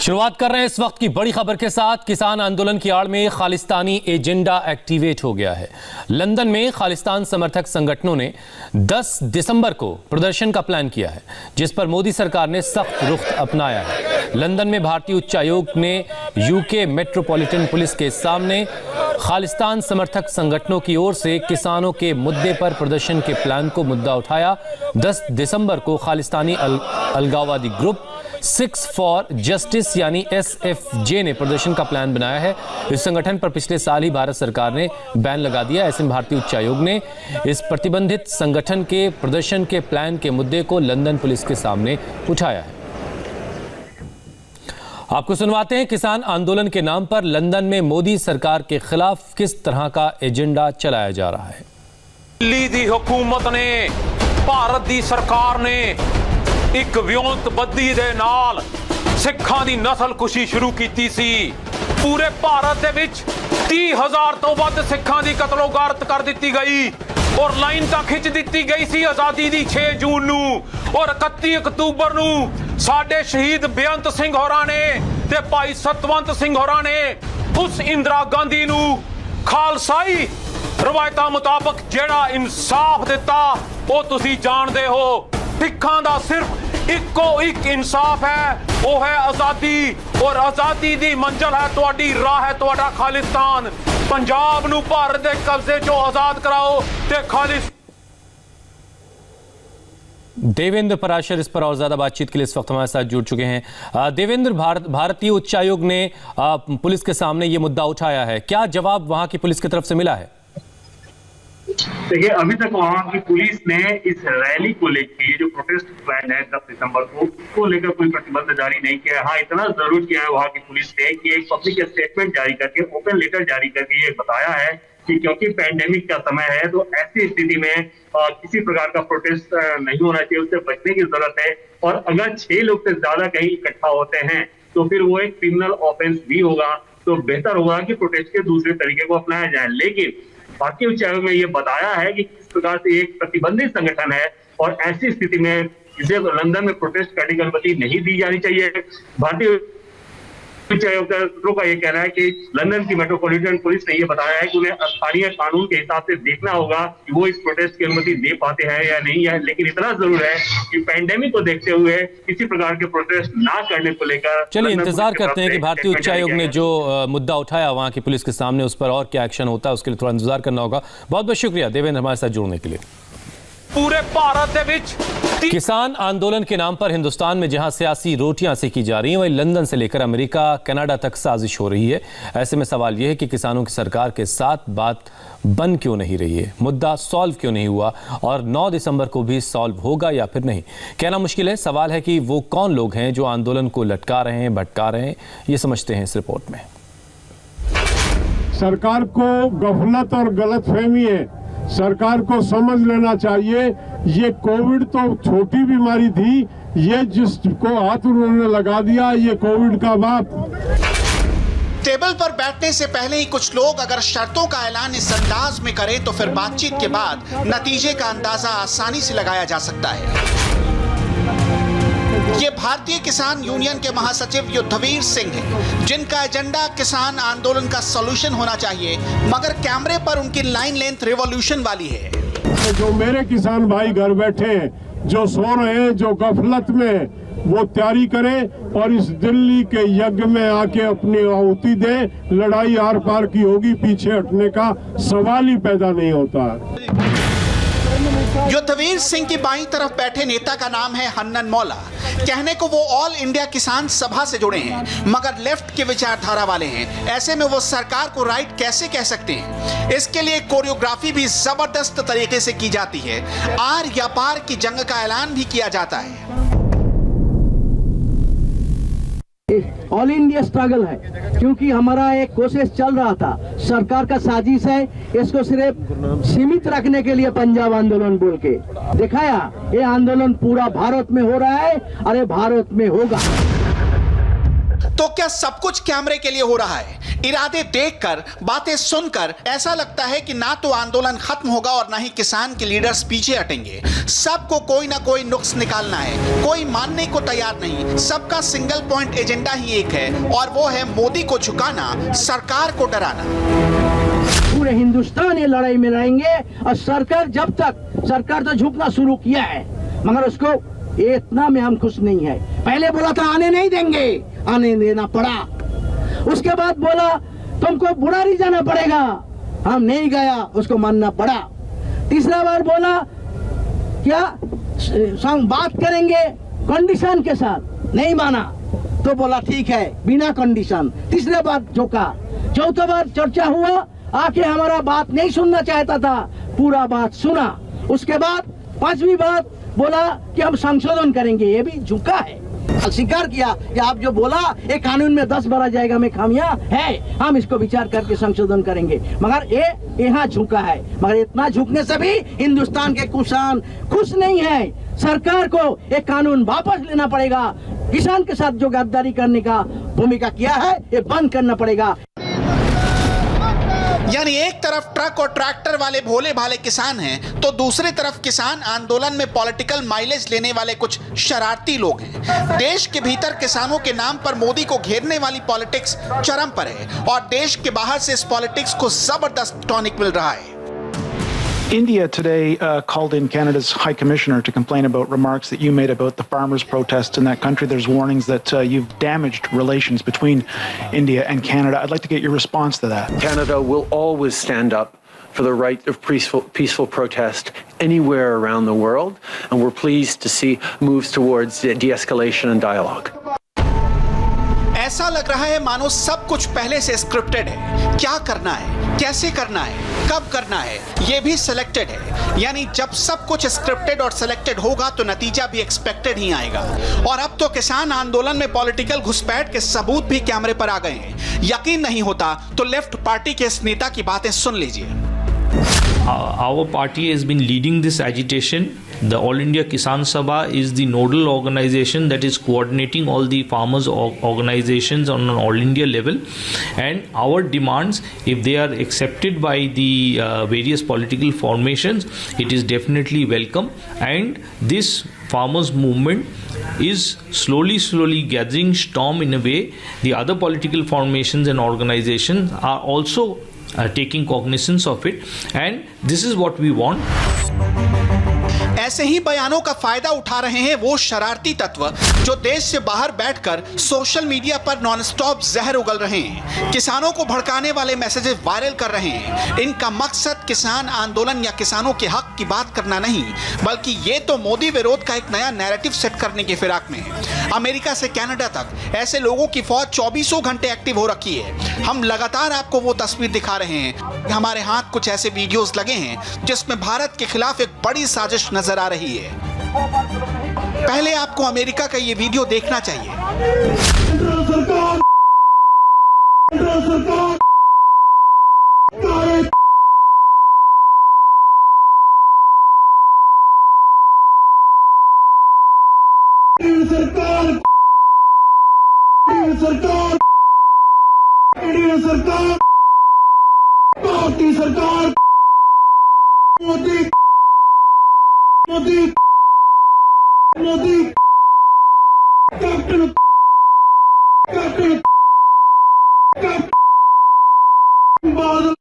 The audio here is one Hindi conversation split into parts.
शुरुआत कर रहे हैं इस वक्त की बड़ी खबर के साथ। किसान आंदोलन की आड़ में खालिस्तानी एजेंडा एक्टिवेट हो गया है। लंदन में खालिस्तान समर्थक संगठनों ने 10 दिसंबर को प्रदर्शन का प्लान किया है, जिस पर मोदी सरकार ने सख्त रुख अपनाया है। लंदन में भारतीय उच्चायोग ने यूके मेट्रोपॉलिटन पुलिस के सामने खालिस्तान समर्थक संगठनों की ओर से किसानों के मुद्दे पर प्रदर्शन के प्लान को मुद्दा उठाया। 10 दिसंबर को खालिस्तानी अलगाववादी ग्रुप 6 फॉर जस्टिस यानी SFJ ने प्रदर्शन का प्लान बनाया है। इस संगठन पर पिछले साल ही भारत सरकार ने बैन लगा दिया। ऐसे में भारतीय उच्चायोग ने इस प्रतिबंधित संगठन के प्रदर्शन के प्लान के मुद्दे को लंदन पुलिस के सामने उठाया है। आपको सुनवाते हैं किसान आंदोलन के नाम पर लंदन में मोदी सरकार के खिलाफ किस तरह का एजेंडा चलाया जा रहा है। दिल्ली दी हुकूमत ने, भारत दी सरकार ने एक ਵਿਉਂਤਬੱਦੀ ਦੇ ਨਾਲ ਸਿੱਖਾਂ ਦੀ ਨਸਲਕੁਸ਼ੀ ਸ਼ੁਰੂ ਕੀਤੀ ਸੀ। ਪੂਰੇ ਭਾਰਤ ਦੇ ਵਿੱਚ 30,000 ਤੋਂ ਵੱਧ ਸਿੱਖਾਂ ਦੀ ਕਤਲੋਗਾਰਤ ਕਰ ਦਿੱਤੀ ਗਈ ਔਰ ਲਾਈਨ ਤਾਂ ਖਿੱਚ ਦਿੱਤੀ ਗਈ ਸੀ ਆਜ਼ਾਦੀ ਦੀ 6 ਜੂਨ ਨੂੰ ਔਰ 31 ਅਕਤੂਬਰ ਨੂੰ ਸਾਡੇ ਸ਼ਹੀਦ ਬੇਅੰਤ ਸਿੰਘ ਹੋਰਾਂ ਨੇ ਤੇ ਭਾਈ ਸਤਵੰਤ ਸਿੰਘ ਹੋਰਾਂ ਨੇ ਉਸ ਇੰਦਰਾ ਗਾਂਧੀ ਨੂੰ ਖਾਲਸਾਈ ਰਵਾਇਤਾਂ ਮੁਤਾਬਕ ਜਿਹੜਾ ਇਨਸਾਫ ਦਿੱਤਾ ਉਹ ਤੁਸੀਂ ਜਾਣਦੇ ਹੋ। ਸਿੱਖਾਂ ਦਾ ਸਿਰਫ ਇੱਕੋ ਇੱਕ ਇਨਸਾਫ ਹੈ, ਉਹ ਹੈ ਆਜ਼ਾਦੀ ਔਰ ਆਜ਼ਾਦੀ ਦੀ ਮੰਜ਼ਿਲ ਹੈ ਤੁਹਾਡੀ ਰਾਹ ਹੈ ਤੁਹਾਡਾ ਖਾਲਿਸਤਾਨ। ਪੰਜਾਬ ਨੂੰ ਭਾਰਤ ਦੇ ਕਬਜ਼ੇ ਚੋਂ ਆਜ਼ਾਦ ਕਰਾਓ ਤੇ ਖਾਲਿਸ। देवेंद्र पराशर इस पर और ज्यादा बातचीत के लिए इस वक्त हमारे साथ जुड़ चुके हैं। देवेंद्र, भारतीय उच्चायोग ने पुलिस के सामने ये मुद्दा उठाया है, क्या जवाब वहां की पुलिस की तरफ से मिला है? देखिए, अभी तक वहाँ की पुलिस ने इस रैली को लेकर जो प्रोटेस्ट प्लान है 10 दिसंबर को, उसको लेकर कोई प्रतिबंध जारी नहीं किया है। हाँ, इतना जरूर किया है वहाँ की पुलिस ने कि एक पब्लिक स्टेटमेंट जारी करके, ओपन लेटर जारी करके ये बताया है कि क्योंकि पैंडेमिक का समय है तो ऐसी स्थिति में किसी प्रकार का प्रोटेस्ट नहीं होना चाहिए, उससे बचने की जरूरत है। और अगर 6 लोग से ज्यादा कहीं इकट्ठा होते हैं तो फिर वो एक क्रिमिनल ऑफेंस भी होगा। तो बेहतर होगा कि प्रोटेस्ट के दूसरे तरीके को अपनाया जाए। लेकिन भारतीय उच्चायोग में ये बताया है कि किस प्रकार से एक प्रतिबंधित संगठन है और ऐसी स्थिति में इसे लंदन में प्रोटेस्ट करने की अनुमति नहीं दी जानी चाहिए। भारतीय उच्चायोग का ये कहना है कि लंदन की मेट्रोपॉलिटन पुलिस ने ये बताया है कि उन्हें स्थानीय कानून के हिसाब से देखना होगा कि वो इस प्रोटेस्ट की अनुमति दे पाते हैं या नहीं है। लेकिन इतना जरूर है कि पैंडेमिक को देखते हुए किसी प्रकार के प्रोटेस्ट ना करने को लेकर चलिए इंतजार करते हैं कि भारतीय उच्चायोग ने जो मुद्दा उठाया वहां की पुलिस के सामने, उस पर और क्या एक्शन होता है, उसके लिए थोड़ा इंतजार करना होगा। बहुत बहुत शुक्रिया देवेंद्र हमारे साथ जुड़ने के लिए। पूरे भारत के विच किसान आंदोलन के नाम पर हिंदुस्तान में जहां सियासी रोटियां सेकी जा रही हैं, वहीं लंदन से लेकर अमेरिका, कनाडा तक साजिश हो रही है। ऐसे में सवाल यह है कि किसानों की सरकार के साथ बात बन क्यों नहीं रही है, मुद्दा सॉल्व क्यों नहीं हुआ और 9 दिसंबर को भी सॉल्व होगा या फिर नहीं, कहना मुश्किल है। सवाल है कि वो कौन लोग हैं जो आंदोलन को लटका रहे हैं, भटका रहे हैं, ये समझते हैं इस रिपोर्ट में। सरकार को गफलत और गलतफहमी है, सरकार को समझ लेना चाहिए ये कोविड तो छोटी बीमारी थी, ये जिसको हाथ उन्होंने लगा दिया ये कोविड का बाप। टेबल पर बैठने से पहले ही कुछ लोग अगर शर्तों का ऐलान इस अंदाज में करें तो फिर बातचीत के बाद नतीजे का अंदाजा आसानी से लगाया जा सकता है। ये भारतीय किसान यूनियन के महासचिव युद्धवीर सिंह हैं, जिनका एजेंडा किसान आंदोलन का सॉल्यूशन होना चाहिए, मगर कैमरे पर उनकी लाइन लेंथ रिवॉल्यूशन वाली है। जो मेरे किसान भाई घर बैठे हैं, जो सो रहे हैं, जो गफलत में, वो तैयारी करें और इस दिल्ली के यज्ञ में आके अपनी आहुति दें। लड़ाई आर पार की होगी, पीछे हटने का सवाल ही पैदा नहीं होता है। युद्धवीर सिंह की बाईं तरफ बैठे नेता का नाम है हन्नन मौला। कहने को वो ऑल इंडिया किसान सभा से जुड़े हैं, मगर लेफ्ट की विचारधारा वाले हैं। ऐसे में वो सरकार को राइट कैसे कह सकते हैं? इसके लिए कोरियोग्राफी भी जबरदस्त तरीके से की जाती है। आर या पार की जंग का ऐलान भी किया जाता है। ऑल इंडिया स्ट्रगल है, क्योंकि हमारा एक कोशिश चल रहा था, सरकार का साजिश है इसको सिर्फ सीमित रखने के लिए पंजाब आंदोलन बोल के दिखाया। ये आंदोलन पूरा भारत में हो रहा है, अरे भारत में होगा। तो क्या सब कुछ कैमरे के लिए हो रहा है? इरादे देखकर, बातें सुनकर ऐसा लगता है कि ना तो आंदोलन खत्म होगा और ना ही किसान के लीडर्स पीछे हटेंगे। सबको कोई ना कोई नुक्स निकालना है, कोई मानने को तैयार नहीं। सबका सिंगल पॉइंट एजेंडा ही एक है और वो है मोदी को झुकाना, सरकार को डराना। पूरे हिंदुस्तान ये लड़ाई में रहेंगे और सरकार तो झुकना शुरू किया है, मगर उसको इतना में हम खुश नहीं है। पहले बोला था आने नहीं देंगे, आने देना पड़ा। उसके बाद बोला तुमको बुरारी जाना पड़ेगा, हम नहीं गया, उसको मानना पड़ा। तीसरा बार बोला क्या बात करेंगे कंडीशन के साथ, नहीं माना तो बोला ठीक है बिना कंडीशन। तीसरे बार झोंका। चौथा बार चर्चा हुआ, आके हमारा बात नहीं सुनना चाहता था, पूरा बात सुना। उसके बाद पांचवी बात बोला कि हम संशोधन करेंगे, ये भी झुका है। स्वीकार किया कि आप जो बोला ये कानून में 10-12 जगह में खामियां है, हम इसको विचार करके संशोधन करेंगे, मगर ये यहाँ झुका है। मगर इतना झुकने से भी हिंदुस्तान के किसान खुश नहीं है। सरकार को एक कानून वापस लेना पड़ेगा। किसान के साथ जो गद्दारी करने का भूमिका किया है ये बंद करना पड़ेगा। यानी एक तरफ ट्रक और ट्रैक्टर वाले भोले भाले किसान हैं, तो दूसरी तरफ किसान आंदोलन में पॉलिटिकल माइलेज लेने वाले कुछ शरारती लोग हैं। देश के भीतर किसानों के नाम पर मोदी को घेरने वाली पॉलिटिक्स चरम पर है और देश के बाहर से इस पॉलिटिक्स को जबरदस्त टॉनिक मिल रहा है। India today called in Canada's High Commissioner to complain about remarks that you made about the farmers' protests in that country. There's warnings that you've damaged relations between India and Canada. I'd like to get your response to that. Canada will always stand up for the right of peaceful protest anywhere around the world, and we're pleased to see moves towards de-escalation and dialogue. ऐसा लग रहा है मानो सब कुछ पहले से स्क्रिप्टेड है। क्या करना है, कैसे करना है, कब करना है, ये भी सिलेक्टेड है। यानी जब सब कुछ स्क्रिप्टेड और सिलेक्टेड होगा तो नतीजा भी एक्सपेक्टेड ही आएगा। और अब तो किसान आंदोलन में पॉलिटिकल घुसपैठ के सबूत भी कैमरे पर आ गए हैं। यकीन नहीं होता तो लेफ्ट पार्टी के इस नेता की बातें सुन लीजिए। Our party has been leading this agitation. The All India Kisan Sabha is the nodal organization that is coordinating all the farmers organizations on an all India level, and our demands, if they are accepted by the various political formations, it is definitely welcome. And this farmers movement is slowly gathering storm in a way. The other political formations and organizations are also taking cognizance of it, and this is what we want. ऐसे ही बयानों का फायदा उठा रहे हैं वो शरारती तत्व जो देश से बाहर बैठकर सोशल मीडिया पर नॉनस्टॉप जहर उगल रहे हैं, किसानों को भड़काने वाले मैसेजेस वायरल कर रहे हैं। इनका मकसद किसान आंदोलन या किसानों के हक की बात करना नहीं, बल्कि ये तो मोदी विरोध का एक नया नैरेटिव सेट करने की फिराक में है। अमेरिका से कनाडा तक ऐसे लोगों की फौज 24 घंटे एक्टिव हो रखी है। हम लगातार आपको वो तस्वीर दिखा रहे हैं। हमारे हाथ कुछ ऐसे वीडियोस लगे हैं जिसमें भारत के खिलाफ एक बड़ी साजिश नजर आ रही है। पहले आपको अमेरिका का ये वीडियो देखना चाहिए। सरकार मोदी कैप्टन बादल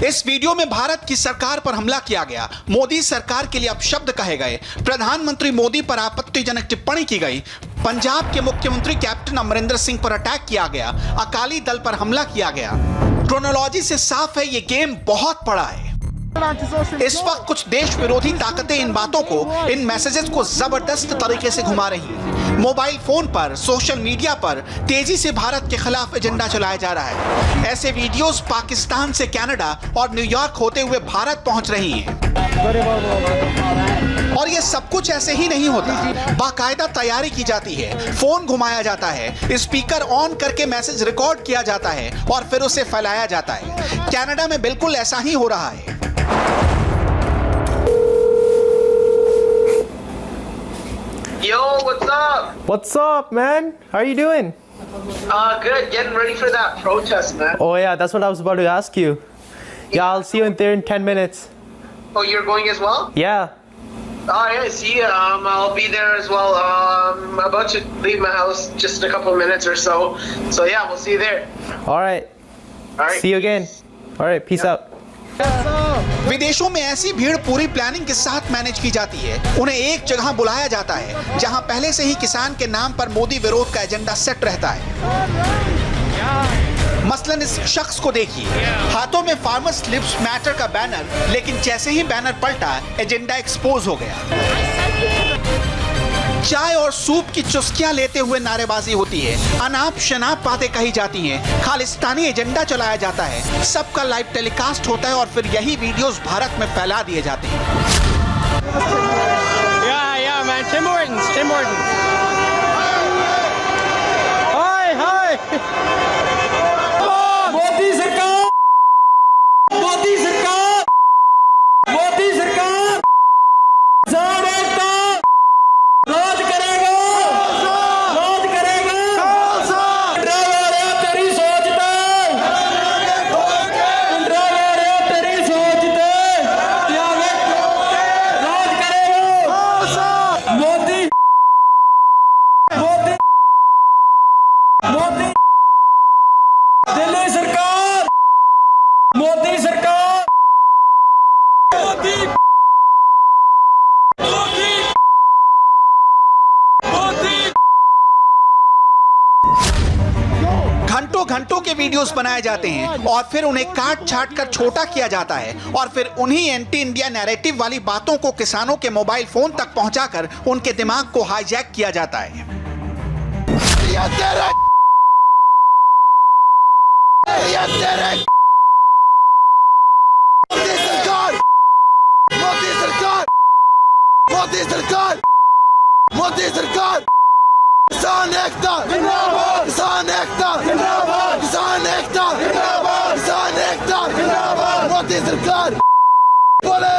इस वीडियो में भारत की सरकार पर हमला किया गया, मोदी सरकार के लिए अपशब्द कहे गए, प्रधानमंत्री मोदी पर आपत्तिजनक टिप्पणी की गई, पंजाब के मुख्यमंत्री कैप्टन अमरिंदर सिंह पर अटैक किया गया, अकाली दल पर हमला किया गया। क्रोनोलॉजी से साफ है ये गेम बहुत बड़ा है। इस वक्त कुछ देश विरोधी ताकतें इन बातों को, इन मैसेजेस को जबरदस्त तरीके से घुमा रही हैं। मोबाइल फोन पर, सोशल मीडिया पर तेजी से भारत के खिलाफ एजेंडा चलाया जा रहा है। ऐसे वीडियोस पाकिस्तान से कनाडा और न्यूयॉर्क होते हुए भारत पहुंच रही हैं। और ये सब कुछ ऐसे ही नहीं होता, बाकायदा तैयारी की जाती है, फोन घुमाया जाता है, स्पीकर ऑन करके मैसेज रिकॉर्ड किया जाता है और फिर उसे फैलाया जाता है। कनाडा में बिल्कुल ऐसा ही हो रहा है। Yo, what's up? What's up, man? How are you doing? Good. Getting ready for that protest, man. Oh yeah, that's what I was about to ask you. Yeah, I'll see you in there in 10 minutes. Oh, you're going as well? Yeah. Oh, yeah, see ya. I'll be there as well. I'm about to leave my house just in a couple of minutes or so. So yeah, we'll see you there. All right. All right. See you again. All right, peace out. विदेशों में ऐसी भीड़ पूरी प्लानिंग के साथ मैनेज की जाती है। उन्हें एक जगह बुलाया जाता है जहां पहले से ही किसान के नाम पर मोदी विरोध का एजेंडा सेट रहता है। मसलन इस शख्स को देखिए, हाथों में फार्मर्स लिव्स मैटर का बैनर, लेकिन जैसे ही बैनर पलटा एजेंडा एक्सपोज हो गया। चाय और सूप की चुस्कियां लेते हुए नारेबाजी होती है, अनाप शनाप बातें कही जाती हैं, खालिस्तानी एजेंडा चलाया जाता है, सबका लाइव टेलीकास्ट होता है और फिर यही वीडियोस भारत में फैला दिए जाते हैं। Yeah, man. Tim Hortons. Hi. Modi सरकार. राज करेगा. तेरी सोच राज करेगा. मोदी. दिल्ली सरकार. मोदी सरकार. घंटों के वीडियोस बनाए जाते हैं और फिर उन्हें काट छाट कर छोटा किया जाता है और फिर उन्हीं एंटी इंडिया नैरेटिव वाली बातों को किसानों के मोबाइल फोन तक पहुंचाकर उनके दिमाग को हाईजैक किया जाता है। मोदी सरकार किसान एकता जिंदाबाद, किसान एकता जिंदाबाद, किसान एकता जिंदाबाद, किसान एकता जिंदाबाद, मोदी सरकार बोले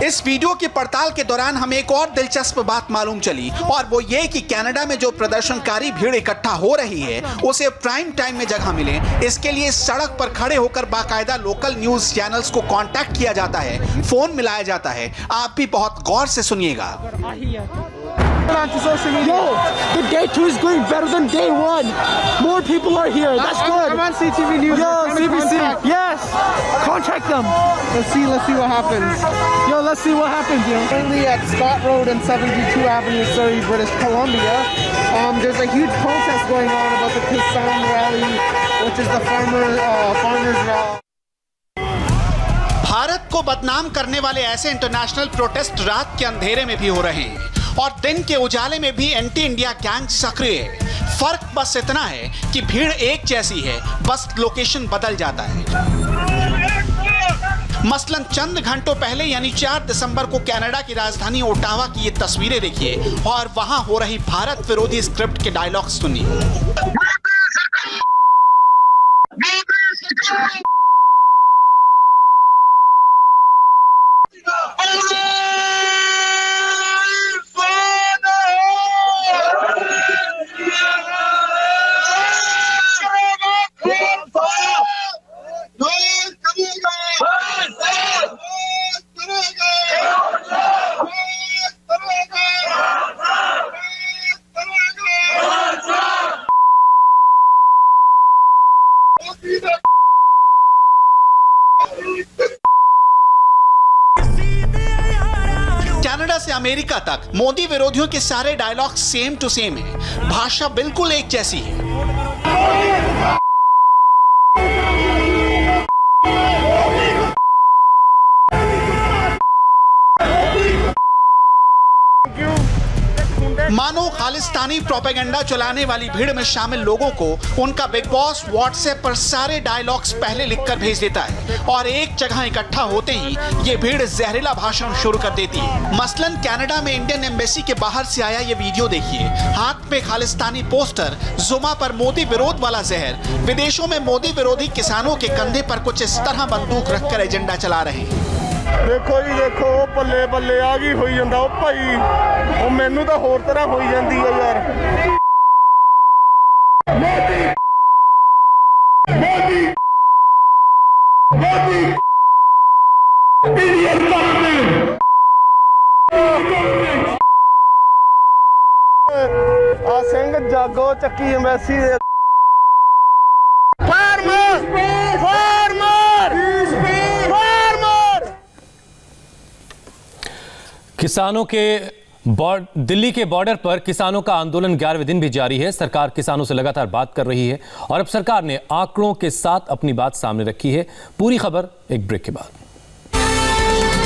इस वीडियो की पड़ताल के दौरान हमें एक और दिलचस्प बात मालूम चली और वो ये कि कनाडा में जो प्रदर्शनकारी भीड़ इकट्ठा हो रही है उसे प्राइम टाइम में जगह मिले, इसके लिए सड़क पर खड़े होकर बाकायदा लोकल न्यूज चैनल्स को कांटेक्ट किया जाता है, फोन मिलाया जाता है। आप भी बहुत गौर से सुनिएगा। Yo, the day 2 is going better than day 1. More people are here. That's good. I'm on CTV News. Yo, CBC. Yes. Contact them. Let's see what happens. Yo, let's see what happens, yo. Currently at Scott Road and 72 Avenue, Surrey, British Columbia. There's a huge protest going on about the Kisan Rally, which is the farmers rally. Bharat को बदनाम करने वाले ऐसे इंटरनेशनल प्रोटेस्ट रात के अंधेरे में भी हो रहे हैं और दिन के उजाले में भी एंटी इंडिया गैंग सक्रिय है। फर्क बस इतना है कि भीड़ एक जैसी है, बस लोकेशन बदल जाता है। मसलन चंद घंटों पहले यानी 4 दिसंबर को कनाडा की राजधानी ओटावा की ये तस्वीरें देखिए और वहां हो रही भारत विरोधी स्क्रिप्ट के डायलॉग सुनिए। कनाडा से अमेरिका तक मोदी विरोधियों के सारे डायलॉग सेम टू सेम है, भाषा बिल्कुल एक जैसी है। मानो खालिस्तानी प्रोपेगेंडा चलाने वाली भीड़ में शामिल लोगों को उनका बिग बॉस व्हाट्सएप पर सारे डायलॉग्स पहले लिखकर भेज देता है और एक जगह इकट्ठा होते ही ये भीड़ जहरीला भाषण शुरू कर देती है। मसलन कनाडा में इंडियन एम्बेसी के बाहर से आया ये वीडियो देखिए, हाथ में खालिस्तानी पोस्टर, जुमा पर मोदी विरोध वाला जहर। विदेशों में मोदी विरोधी किसानों के कंधे पर कुछ इस तरह बंदूक रखकर एजेंडा चला रहे हैं। ਦੇਖੋ ਜੀ ਦੇਖੋ ਬੱਲੇ ਬੱਲੇ ਆ ਗਈ ਹੋਈ ਜਾਂਦਾ ਉਹ ਭਾਈ ਉਹ ਮੈਨੂੰ ਤਾਂ ਹੋਰ ਤਰ੍ਹਾਂ ਹੋਈ ਜਾਂਦੀ ਆ ਯਾਰ ਮੋਦੀ ਇੰਡੀਅਨ ਗਵਰਨਮੈਂਟ ਆ ਸਿੰਘ ਜਾਗੋ ਚੱਕੀ ਐਮਬੈਸੀ ਦੇ किसानों के दिल्ली के बॉर्डर पर किसानों का आंदोलन 11वें दिन भी जारी है। सरकार किसानों से लगातार बात कर रही है और अब सरकार ने आंकड़ों के साथ अपनी बात सामने रखी है। पूरी खबर एक ब्रेक के बाद।